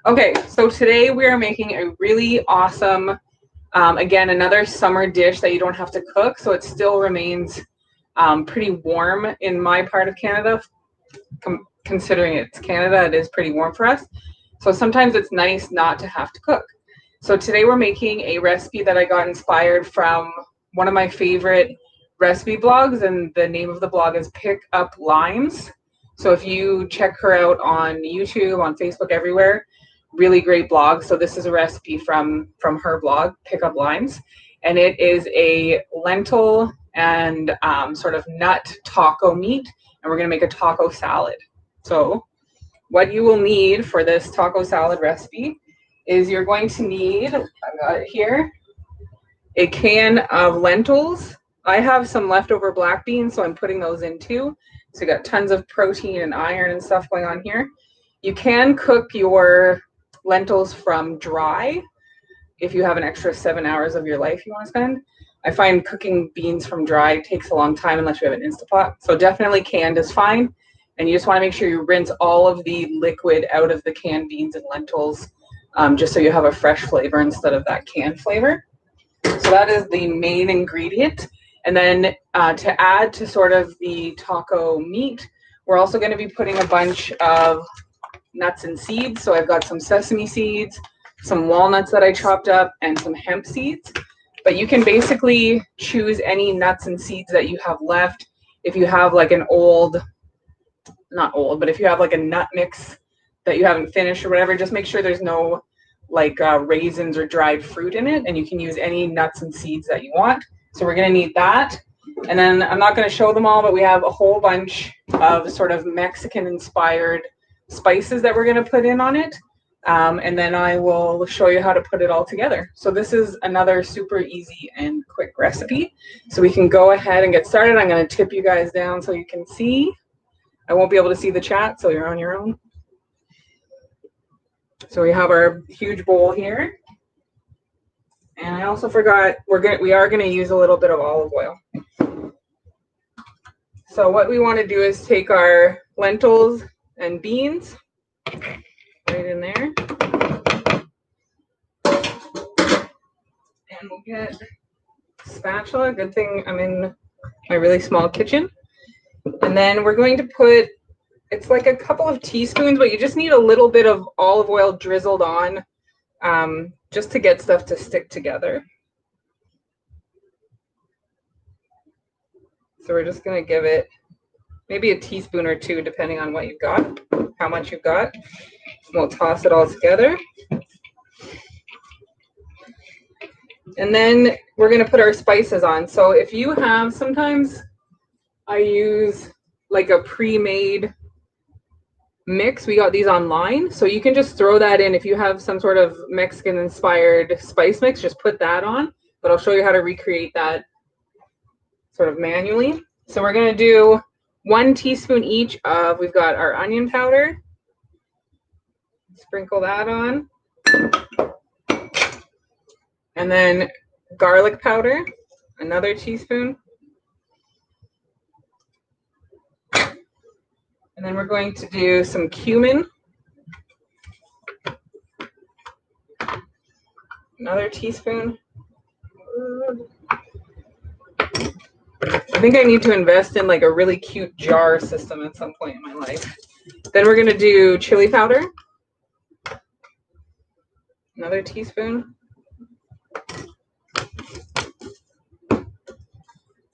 Okay, so today we are making a really awesome, again, another summer dish that you don't have to cook, so it still remains pretty warm in my part of Canada. Considering it's Canada, it is pretty warm for us. So sometimes it's nice not to have to cook. So today we're making a recipe that I got inspired from one of my favorite recipe blogs, and the name of the blog is Pick Up Limes. So if you check her out on YouTube, on Facebook, everywhere, really great blog. So this is a recipe from her blog, Pick Up Limes, and it is a lentil and sort of nut taco meat, and we're gonna make a taco salad. So what you will need for this taco salad recipe is you're going to need, I've got it here, a can of lentils. I have some leftover black beans, so I'm putting those in too. So you got tons of protein and iron and stuff going on here. You can cook your lentils from dry if you have an extra 7 hours of your life you want to spend. I find cooking beans from dry takes a long time unless you have an Instapot. So definitely canned is fine. And you just want to make sure you rinse all of the liquid out of the canned beans and lentils, just so you have a fresh flavor instead of that canned flavor. So that is the main ingredient. And then to add to sort of the taco meat, we're also going to be putting a bunch of nuts and seeds. So I've got some sesame seeds, some walnuts that I chopped up, and some hemp seeds. But you can basically choose any nuts and seeds that you have left. If you have like an old, not old, but if you have like a nut mix that you haven't finished or whatever, just make sure there's no like raisins or dried fruit in it, and you can use any nuts and seeds that you want. So we're going to need that. And then I'm not going to show them all, but we have a whole bunch of sort of Mexican inspired spices that we're going to put in on it. And then I will show you how to put it all together. So this is another super easy and quick recipe. So we can go ahead and get started. I'm going to tip you guys down so you can see. I won't be able to see the chat, so you're on your own. So we have our huge bowl here. And I also forgot, we are going to use a little bit of olive oil. So what we want to do is take our lentils and beans right in there. And we'll get a spatula. Good thing I'm in my really small kitchen. And then we're going to put, it's like a couple of teaspoons, but you just need a little bit of olive oil drizzled on, just to get stuff to stick together. So we're just going to give it maybe a teaspoon or two, depending on what you've got, how much you've got. And we'll toss it all together. And then we're going to put our spices on. So if you have, sometimes I use like a pre-made mix. We got these online, so you can just throw that in. If you have some sort of Mexican inspired spice mix, just put that on, but I'll show you how to recreate that sort of manually. So we're going to do 1 teaspoon each of, we've got our onion powder, sprinkle that on, and then garlic powder, another teaspoon. And then we're going to do some cumin, another teaspoon. I think I need to invest in like a really cute jar system at some point in my life. Then we're going to do chili powder, another teaspoon.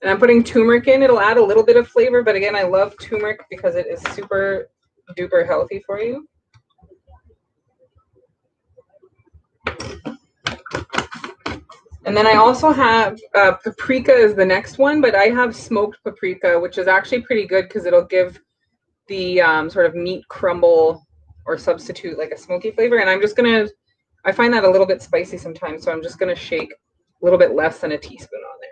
And I'm putting turmeric in. It'll add a little bit of flavor, but again, I love turmeric because it is super duper healthy for you. And then I also have paprika is the next one, but I have smoked paprika, which is actually pretty good because it'll give the sort of meat crumble or substitute like a smoky flavor. And I'm just going to, I find that a little bit spicy sometimes, so I'm just going to shake a little bit less than a teaspoon on there.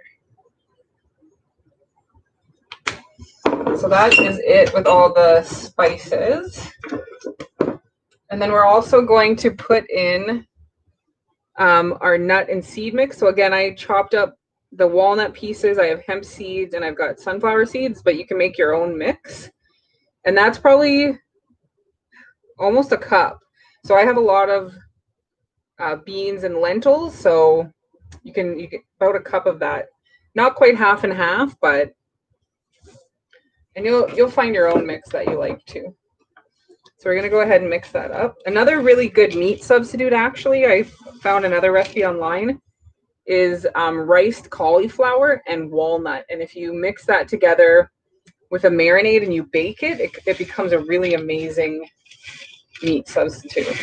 So that is it with all the spices. And then we're also going to put in our nut and seed mix. So again, I chopped up the walnut pieces. I have hemp seeds and I've got sunflower seeds, but you can make your own mix. And that's probably almost a cup. So I have a lot of beans and lentils, so you get about a cup of that. Not quite half and half, but you'll find your own mix that you like too. So we're gonna go ahead and mix that up. Another really good meat substitute, actually, I found another recipe online, is riced cauliflower and walnut. And if you mix that together with a marinade and you bake it, it becomes a really amazing meat substitute.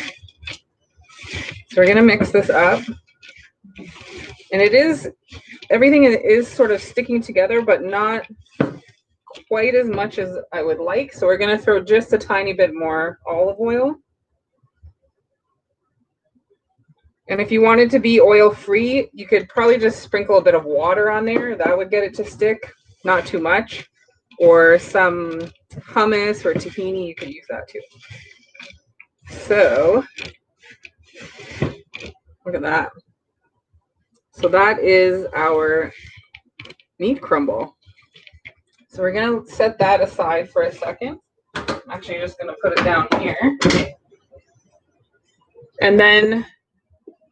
So we're gonna mix this up. And everything is sort of sticking together, but not quite as much as I would like. So we're gonna throw just a tiny bit more olive oil. And if you wanted to be oil-free, you could probably just sprinkle a bit of water on there. That would get it to stick, not too much. Or some hummus or tahini, you could use that too. So, look at that. So that is our meat crumble. So we're gonna set that aside for a second. I'm actually just gonna put it down here. And then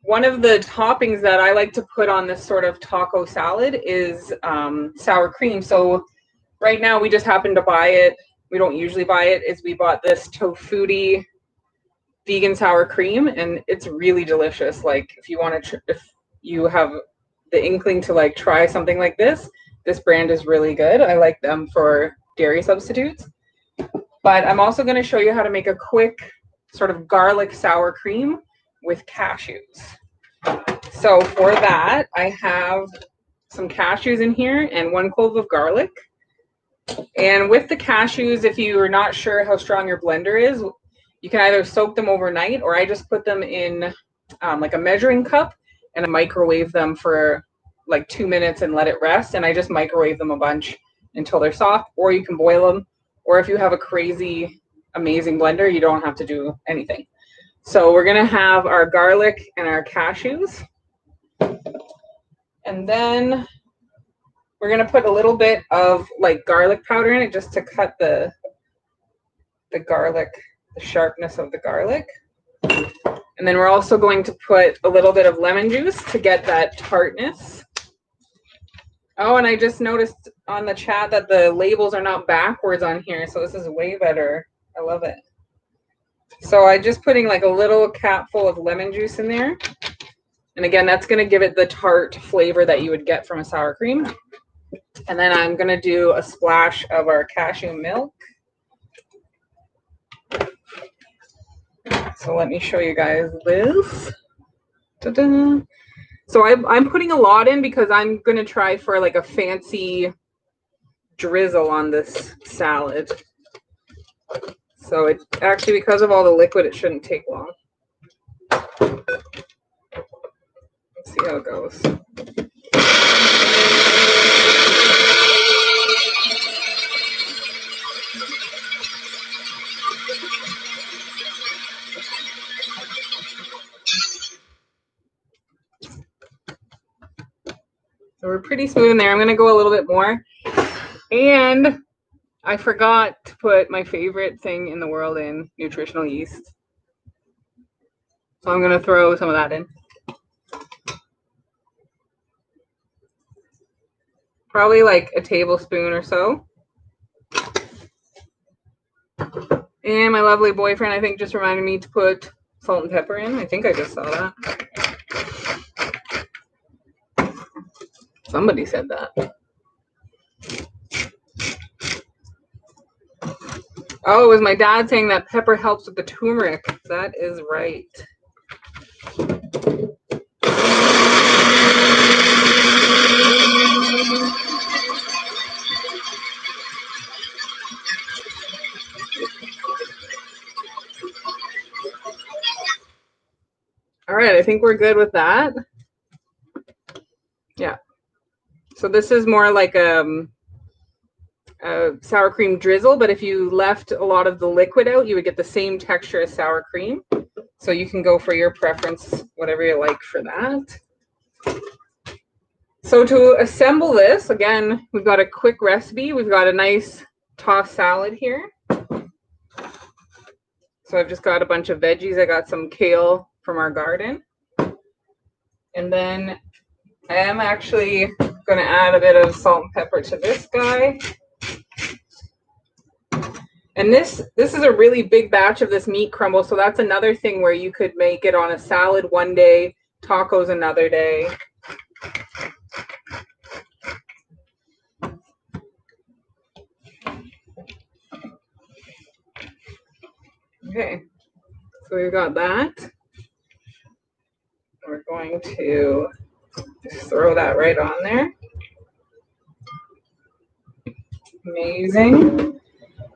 one of the toppings that I like to put on this sort of taco salad is sour cream. So right now we just happen to buy it. We don't usually buy it. We bought this Tofutti vegan sour cream, and it's really delicious. Like if you have the inkling to like try something like this brand is really good. I like them for dairy substitutes. But I'm also going to show you how to make a quick sort of garlic sour cream with cashews. So for that, I have some cashews in here and 1 clove of garlic. And with the cashews, if you are not sure how strong your blender is, you can either soak them overnight, or I just put them in like a measuring cup and I microwave them for like 2 minutes and let it rest. And I just microwave them a bunch until they're soft, or you can boil them. Or if you have a crazy, amazing blender, you don't have to do anything. So we're gonna have our garlic and our cashews. And then we're gonna put a little bit of like garlic powder in it just to cut the garlic, the sharpness of the garlic. And then we're also going to put a little bit of lemon juice to get that tartness. Oh, and I just noticed on the chat that the labels are not backwards on here, so this is way better. I love it. So I'm just putting like a little capful of lemon juice in there. And again, that's going to give it the tart flavor that you would get from a sour cream. And then I'm going to do a splash of our cashew milk. So let me show you guys this. Ta-da. So I'm putting a lot in because I'm going to try for like a fancy drizzle on this salad. So it actually, because of all the liquid, it shouldn't take long. Let's see how it goes. So we're pretty smooth in there. I'm going to go a little bit more. And I forgot to put my favorite thing in the world in, nutritional yeast. So I'm going to throw some of that in. Probably like a tablespoon or so. And my lovely boyfriend, I think, just reminded me to put salt and pepper in. I think I just saw that. Somebody said that. Oh, it was my dad saying that pepper helps with the turmeric. That is right. All right, I think we're good with that. Yeah. So this is more like a sour cream drizzle, but if you left a lot of the liquid out, you would get the same texture as sour cream. So you can go for your preference, whatever you like for that. So to assemble this, again, we've got a quick recipe. We've got a nice tossed salad here. So So I've just got a bunch of veggies. I got some kale from our garden. And then I am actually going to add a bit of salt and pepper to this guy. And this is a really big batch of this meat crumble. So that's another thing where you could make it on a salad one day, tacos another day. Okay, so we've got that. We're going to just throw that right on there. Amazing.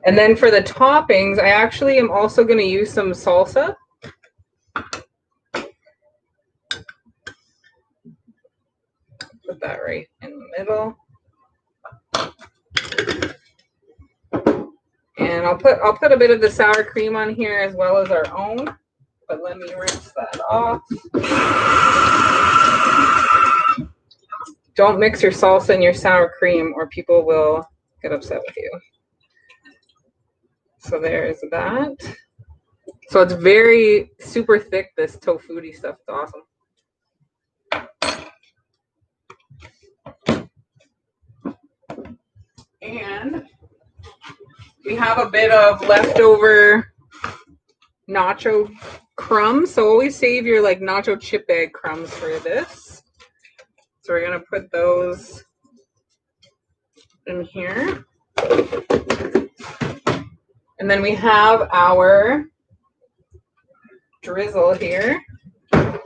And then for the toppings, I actually am also going to use some salsa. Put that right in the middle. And I'll put a bit of the sour cream on here as well as our own. But let me rinse that off. Don't mix your salsa and your sour cream or people will get upset with you. So there's that. So it's very super thick, this tofu-y stuff. It's awesome. And we have a bit of leftover nacho crumbs. So always save your like nacho chip bag crumbs for this. So we're gonna put those in here. And then we have our drizzle here. So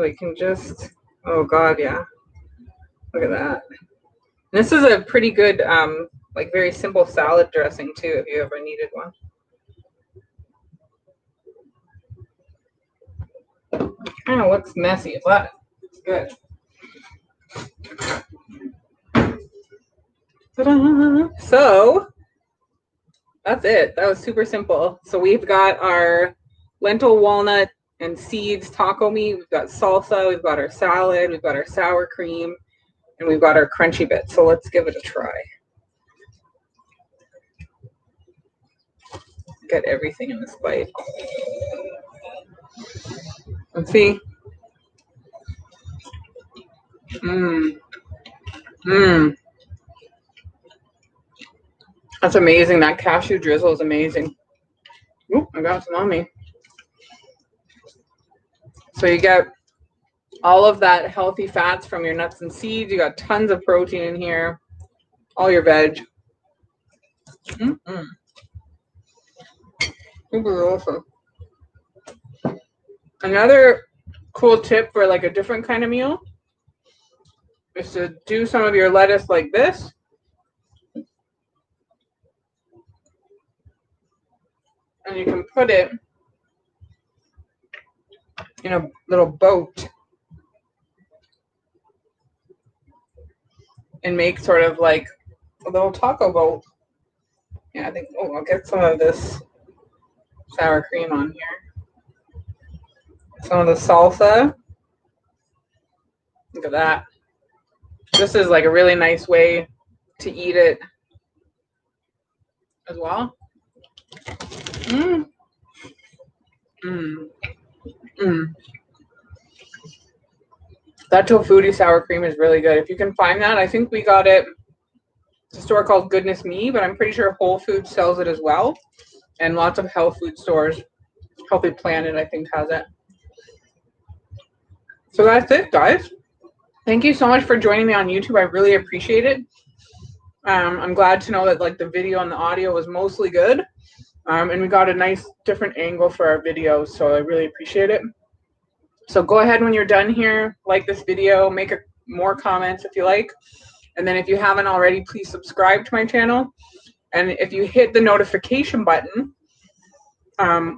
we can just, oh God, yeah. Look at that. And this is a pretty good, like very simple salad dressing too, if you ever needed one. Kind of looks messy, but it's good. Ta-da! So that's it. That was super simple. So we've got our lentil, walnut, and seeds taco meat. We've got salsa. We've got our salad. We've got our sour cream. And we've got our crunchy bits. So let's give it a try. Get everything in this bite. Let's see. That's amazing. That cashew drizzle is amazing. Oop, I got some on me. So you get all of that healthy fats from your nuts and seeds. You got tons of protein in here. All your veg. Super awesome. Another cool tip for like a different kind of meal is to do some of your lettuce like this. And you can put it in a little boat and make sort of like a little taco boat. Yeah, I think, oh, I'll get some of this sour cream on here. Some of the salsa. Look at that. This is like a really nice way to eat it as well. That tofu sour cream is really good. If you can find that, I think we got it at a store called Goodness Me, but I'm pretty sure Whole Foods sells it as well. And lots of health food stores. Healthy Planet, I think, has it. So that's it, guys. Thank you so much for joining me on YouTube. I really appreciate it. I'm glad to know that like the video and the audio was mostly good. And we got a nice different angle for our videos, so I really appreciate it. So go ahead when you're done here, like this video, make more comments if you like. And then if you haven't already, please subscribe to my channel. And if you hit the notification button,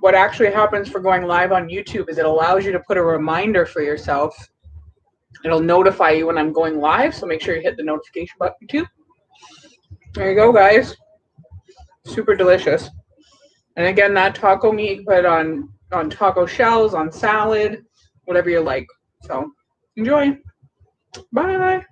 what actually happens for going live on YouTube is it allows you to put a reminder for yourself. It'll notify you when I'm going live, so make sure you hit the notification button too. There you go, guys. Super delicious. And again, that taco meat you put on taco shells, on salad, whatever you like. So enjoy. Bye.